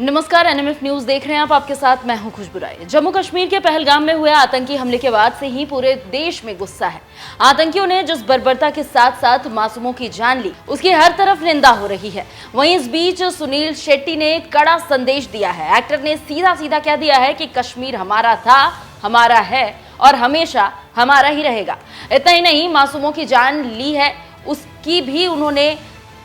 नमस्कार, NMF news देख रहे हैं आप। आपके साथ मैं हूं खुशबू राय। जम्मू कश्मीर के पहलगाम में हुए आतंकी हमले के बाद से ही पूरे देश में गुस्सा है। आतंकियों ने जिस बर्बरता के साथ साथ मासूमों की जान ली, उसकी हर तरफ निंदा हो रही है। वहीं इस बीच सुनील शेट्टी ने कड़ा संदेश दिया है। एक्टर ने सीधा सीधा कह दिया है कि कश्मीर हमारा था, हमारा है और हमेशा हमारा ही रहेगा। इतना ही नहीं, मासूमों की जान ली है उसकी भी उन्होंने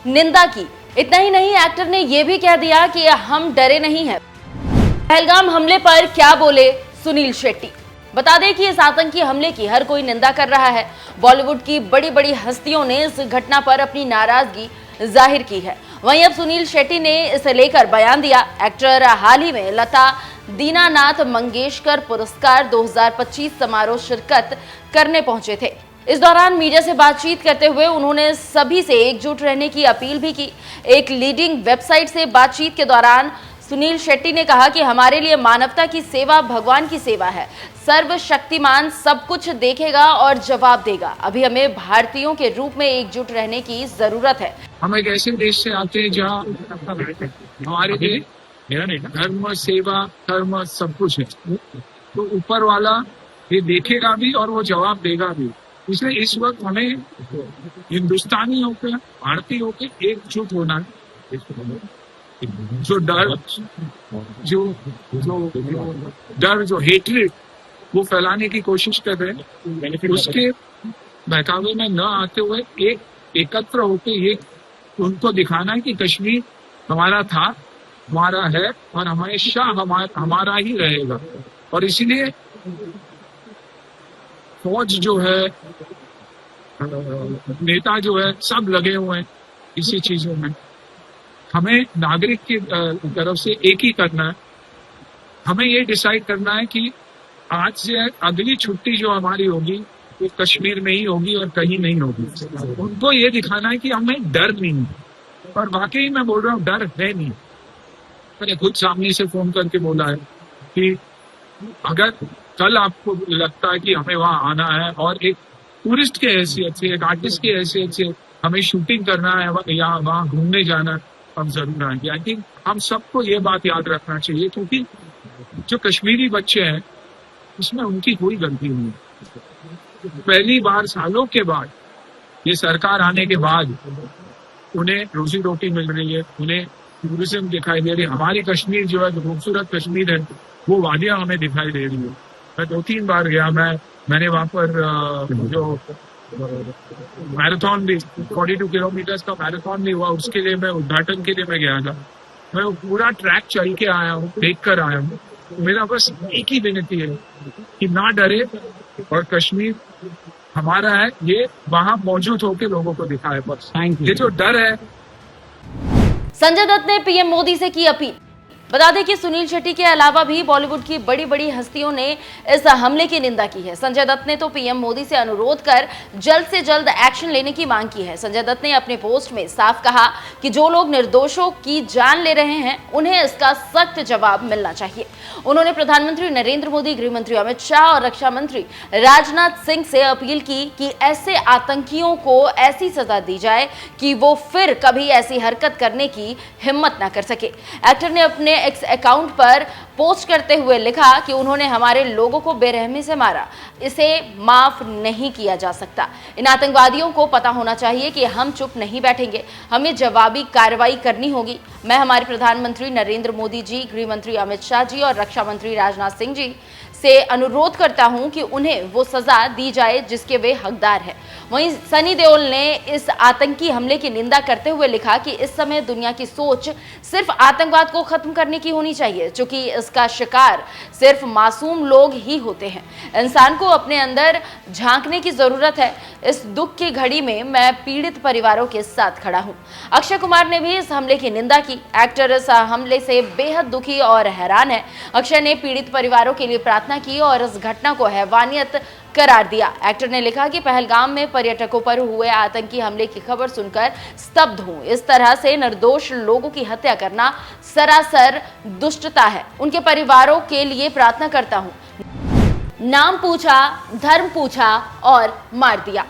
निंदा की। इतना ही नहीं, एक्टर ने यह भी कह दिया कि हम डरे नहीं हैं। पहलगाम हमले पर क्या बोले सुनील शेट्टी? बता दें कि इस आतंकी हमले की हर कोई निंदा कर रहा है। बॉलीवुड की बड़ी बड़ी हस्तियों ने इस घटना पर अपनी नाराजगी जाहिर की है। वहीं अब सुनील शेट्टी ने इसे लेकर बयान दिया। एक्टर हाल ही में लता दीनानाथ मंगेशकर पुरस्कार 2025 समारोह शिरकत करने पहुंचे थे। इस दौरान मीडिया से बातचीत करते हुए उन्होंने सभी से एकजुट रहने की अपील भी की। एक लीडिंग वेबसाइट से बातचीत के दौरान सुनील शेट्टी ने कहा कि हमारे लिए मानवता की सेवा भगवान की सेवा है। सर्वशक्तिमान सब कुछ देखेगा और जवाब देगा। अभी हमें भारतीयों के रूप में एकजुट रहने की जरूरत है। हम एक ऐसे देश से आते हैं जहाँ हमारे लिए धर्म, सेवा, कर्म सब कुछ है। तो ऊपर वाला ये देखेगा भी और वो जवाब देगा भी। इसलिए इस वक्त हमें हिंदुस्तानी होकर, भारतीय होकर एकजुट होना है। जो डर जो हेट्रेड वो फैलाने की कोशिश कर रहे हैं, उसके बहकावे में न आते हुए एकत्र होकर ये उनको दिखाना है कि कश्मीर हमारा था, हमारा है और हमेशा हमारा ही रहेगा। और इसीलिए फौज जो है, नेता जो है, सब लगे हुए हैं इसी चीजों में। हमें नागरिक की तरफ से एक ही करना है। हमें ये डिसाइड करना है कि आज से अगली छुट्टी जो हमारी होगी वो कश्मीर में ही होगी और कहीं नहीं होगी। उनको ये दिखाना है कि हमें डर नहीं है। और वाकई मैं बोल रहा हूँ, डर है नहीं। मैंने खुद सामने से फोन करके बोला है कि अगर कल आपको लगता है कि हमें वहां आना है और एक टूरिस्ट के हैसियत से, एक आर्टिस्ट की हैसियत से हमें शूटिंग करना है या वहां घूमने जाना है, हम जरूर आएंगे। आई थिंक हम सबको ये बात याद रखना चाहिए, क्योंकि जो कश्मीरी बच्चे हैं उसमें उनकी कोई गलती नहीं है। पहली बार सालों के बाद, ये सरकार आने के बाद, उन्हें रोजी रोटी मिल रही है, उन्हें टूरिज्म दिखाई दे रही है। हमारी कश्मीर जो है, खूबसूरत कश्मीर है, वो वादियां हमें दिखाई दे रही है। मैं 2-3 बार गया। मैंने वहां पर जो मैराथन भी 42 किलोमीटर का मैराथन भी हुआ, उसके लिए मैं उद्घाटन के लिए मैं गया था। मैं पूरा ट्रैक चल के आया हूँ, देख कर आया हूँ। मेरा बस एक ही विनती है कि ना डरे और कश्मीर हमारा है, ये वहां मौजूद होकर लोगों को दिखाए। बस ये जो डर है। संजय दत्त ने पीएम मोदी से की अपील। बता दें कि सुनील शेट्टी के अलावा भी बॉलीवुड की बड़ी बड़ी हस्तियों ने इस हमले की निंदा की है। संजय दत्त ने तो पीएम मोदी से अनुरोध कर जल्द से जल्द एक्शन लेने की मांग की है। संजय दत्त ने अपने पोस्ट में साफ कहा कि जो लोग निर्दोषों की जान ले रहे हैं, उन्हें इसका सख्त जवाब मिलना चाहिए। उन्होंने प्रधानमंत्री नरेंद्र मोदी, गृह मंत्री अमित शाह और रक्षा मंत्री राजनाथ सिंह से अपील की कि ऐसे आतंकियों को ऐसी सजा दी जाए कि वो फिर कभी ऐसी हरकत करने की हिम्मत न कर सके। एक्टर ने अपने एक्स अकाउंट पर पोस्ट करते हुए लिखा कि उन्होंने हमारे लोगों को बेरहमी से मारा, इसे माफ नहीं किया जा सकता। इन आतंकवादियों को पता होना चाहिए कि हम चुप नहीं बैठेंगे, हमें जवाबी कार्रवाई करनी होगी। मैं हमारे प्रधानमंत्री नरेंद्र मोदी जी, गृह मंत्री अमित शाह जी और रक्षा मंत्री राजनाथ सिंह जी से अनुरोध करता हूं कि उन्हें वो सजा दी जाए जिसके वे हकदार हैं। वहीं सनी देओल ने इस आतंकी हमले की निंदा करते हुए लिखा कि इस समय दुनिया की सोच सिर्फ आतंकवाद को खत्म करने की होनी चाहिए, क्योंकि इसका शिकार सिर्फ मासूम लोग ही होते हैं। इंसान को अपने अंदर झांकने की जरूरत है। इस दुख की घड़ी में मैं पीड़ित परिवारों के साथ खड़ा हूं। अक्षय कुमार ने भी इस हमले की निंदा की। एक्टर इस हमले से बेहद दुखी और हैरान है। अक्षय ने पीड़ित परिवारों के लिए प्रार्थना की और इस घटना को हैवानियत करार दिया। एक्टर ने लिखा कि पहलगाम में पर्यटकों पर हुए आतंकी हमले की खबर सुनकर स्तब्ध हूं। इस तरह से निर्दोष लोगों की हत्या करना सरासर दुष्टता है। उनके परिवारों के लिए प्रार्थना करता हूं। नाम पूछा, धर्म पूछा और मार दिया।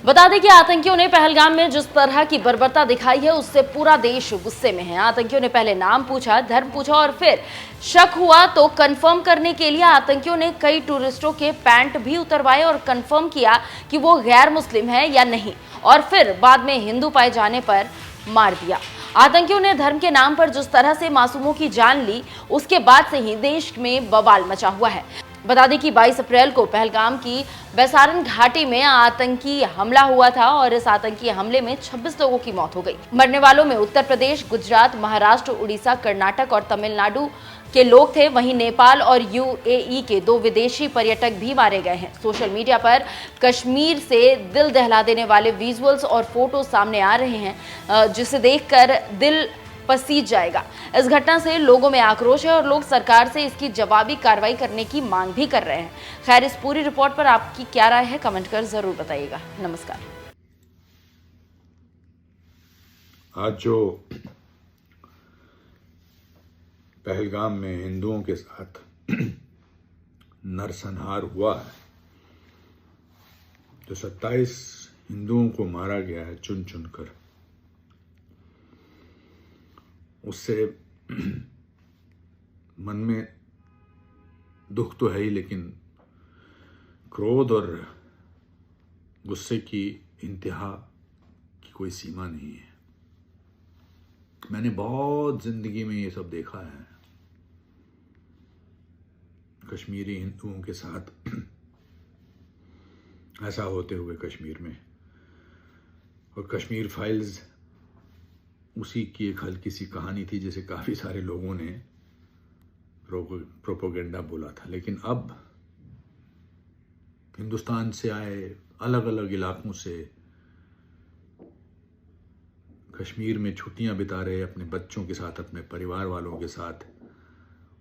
बता दें कि आतंकियों ने पहलगाम में जिस तरह की बर्बरता दिखाई है उससे पूरा देश गुस्से में है। आतंकियों ने पहले नाम पूछा, धर्म पूछा और फिर शक हुआ तो कंफर्म करने के लिए आतंकियों ने कई टूरिस्टों के पैंट भी उतरवाए और कंफर्म किया कि वो गैर मुस्लिम है या नहीं, और फिर बाद में हिंदू पाए जाने पर मार दिया। आतंकियों ने धर्म के नाम पर जिस तरह से मासूमों की जान ली, उसके बाद से ही देश में बवाल मचा हुआ है। बता दें कि 22 अप्रैल को पहलगाम की बैसारन घाटी में आतंकी हमला हुआ था और इस आतंकी हमले में 26 लोगों की मौत हो गई। मरने वालों में उत्तर प्रदेश, गुजरात, महाराष्ट्र, उड़ीसा, कर्नाटक और तमिलनाडु के लोग थे। वहीं नेपाल और यूएई के 2 विदेशी पर्यटक भी मारे गए हैं। सोशल मीडिया पर कश्मीर से दिल दहला देने वाले विजुअल्स और फोटो सामने आ रहे हैं, जिसे देखकर दिल पसीज जाएगा। इस घटना से लोगों में आक्रोश है और लोग सरकार से इसकी जवाबी कार्रवाई करने की मांग भी कर रहे हैं। खैर, इस पूरी रिपोर्ट पर आपकी क्या राय है, कमेंट कर जरूर बताइएगा। नमस्कार। आज जो पहलगाम में हिंदुओं के साथ नरसंहार हुआ है, जो 27 हिंदुओं को मारा गया है चुन चुनकर, उससे मन में दुख तो है ही, लेकिन क्रोध और गुस्से की इंतहा की कोई सीमा नहीं है। मैंने बहुत जिंदगी में ये सब देखा है, कश्मीरी हिंदुओं के साथ ऐसा होते हुए कश्मीर में। और कश्मीर फाइल्स उसी की एक हल्की सी कहानी थी, जिसे काफ़ी सारे लोगों ने प्रोपोगेंडा बोला था। लेकिन अब हिंदुस्तान से आए, अलग अलग इलाकों से कश्मीर में छुट्टियां बिता रहे अपने बच्चों के साथ, अपने परिवार वालों के साथ,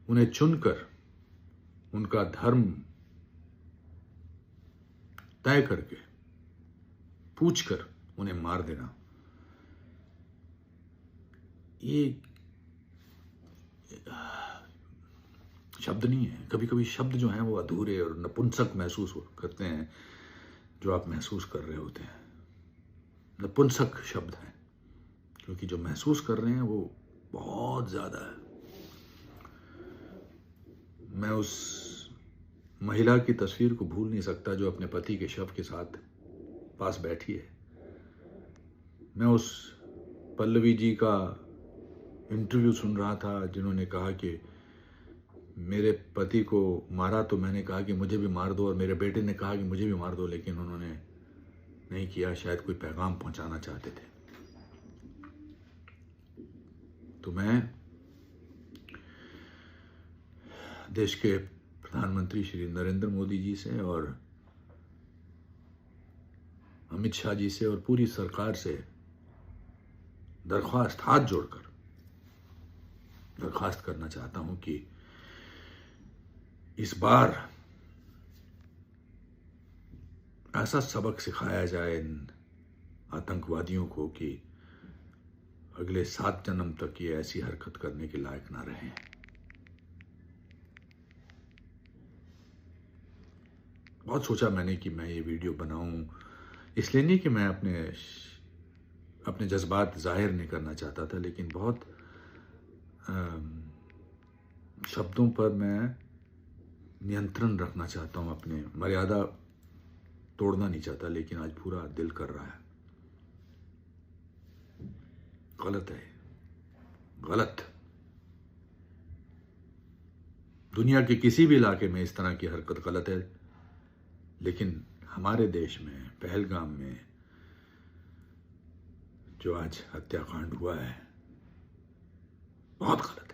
उन्हें चुनकर उनका धर्म तय करके पूछकर उन्हें मार देना, ये शब्द नहीं है। कभी कभी शब्द जो हैं वो अधूरे और नपुंसक महसूस करते हैं, जो आप महसूस कर रहे होते हैं। नपुंसक शब्द हैं, क्योंकि जो महसूस कर रहे हैं वो बहुत ज़्यादा है। मैं उस महिला की तस्वीर को भूल नहीं सकता जो अपने पति के शव के साथ पास बैठी है। मैं उस पल्लवी जी का इंटरव्यू सुन रहा था, जिन्होंने कहा कि मेरे पति को मारा तो मैंने कहा कि मुझे भी मार दो, और मेरे बेटे ने कहा कि मुझे भी मार दो, लेकिन उन्होंने नहीं किया। शायद कोई पैगाम पहुंचाना चाहते थे। तो मैं देश के प्रधानमंत्री श्री नरेंद्र मोदी जी से और अमित शाह जी से और पूरी सरकार से दरख्वास्त, हाथ जोड़कर दरख्वास्त करना चाहता हूं कि इस बार ऐसा सबक सिखाया जाए इन आतंकवादियों को कि अगले 7 जन्म तक ये ऐसी हरकत करने के लायक ना रहें। बहुत सोचा मैंने कि मैं ये वीडियो बनाऊं, इसलिए नहीं कि मैं अपने जज्बात जाहिर नहीं करना चाहता था, लेकिन बहुत शब्दों पर मैं नियंत्रण रखना चाहता हूं, अपने मर्यादा तोड़ना नहीं चाहता। लेकिन आज पूरा दिल कर रहा है, गलत है, गलत। दुनिया के किसी भी इलाके में इस तरह की हरकत गलत है, लेकिन हमारे देश में पहलगाम में जो आज हत्याकांड हुआ है, बहुत गलत।